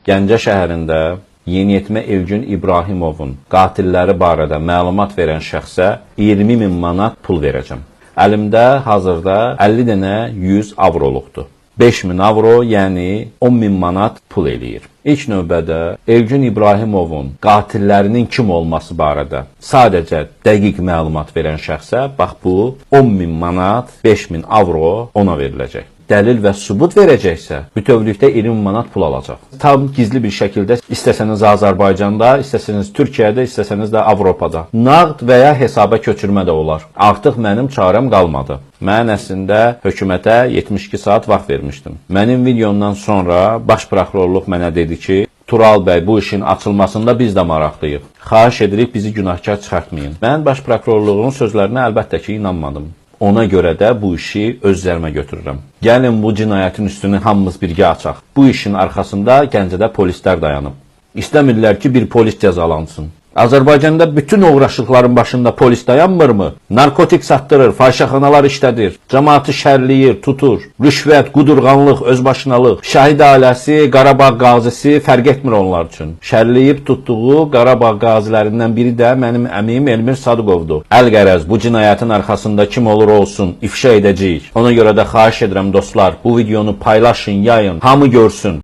Gəncə şəhərində yeniyetmə Elgün İbrahimovun qatilləri barədə məlumat verən şəxsə 20.000 manat pul verəcəm. Əlimdə hazırda 50 dənə 100 avroluqdur. 5.000 avro, yəni 10.000 manat pul eləyir. İlk növbədə Elgün İbrahimovun qatillərinin kim olması barədə sadəcə dəqiq məlumat verən şəxsə bax bu 10.000 manat, 5.000 avro ona veriləcək. Dəlil və sübut verəcəksə, bütövlükdə 20 manat pul alacaq. Tam gizli bir şəkildə istəsəniz Azərbaycanda, istəsəniz Türkiyədə, istəsəniz də Avropada. Nağd və ya hesaba köçürmə də olar. Artıq mənim çarəm qalmadı. Mən əslində hökumətə 72 saat vaxt vermişdim. Mənim videomdan sonra baş prokurorluq mənə dedi ki, Tural bəy, bu işin açılmasında biz də maraqlıyıq. Xahiş edirik, bizi günahkar çıxartmayın. Mən baş prokurorluğun sözlərinə əlbəttə ki, inanmadım. Ona görə də bu işi öz üzərimə götürürəm. Gəlin bu cinayətin üstünü hamımız birgə açaq. Bu işin arxasında Gəncədə polislər dayanıb. İstəmirlər ki, bir polis cəzalansın. Azərbaycanda bütün uğraşlıqların başında polis dayanmırmı? Narkotik satdırır, fahişəxanalar işlədir, cəmaatı şərləyir, tutur. Rüşvət, qudurğanlıq, özbaşınalıq, şəhid ailəsi, Qarabağ qazisi fərq etmir onlar üçün. Şərləyib tutduğu Qarabağ qazilərindən biri də mənim əmim Elmir Sadıqovdur. Əlqərəz, bu cinayətin arxasında kim olur olsun, ifşa edəcəyik. Ona görə də xahiş edirəm dostlar, bu videonu paylaşın, yayın, hamı görsün.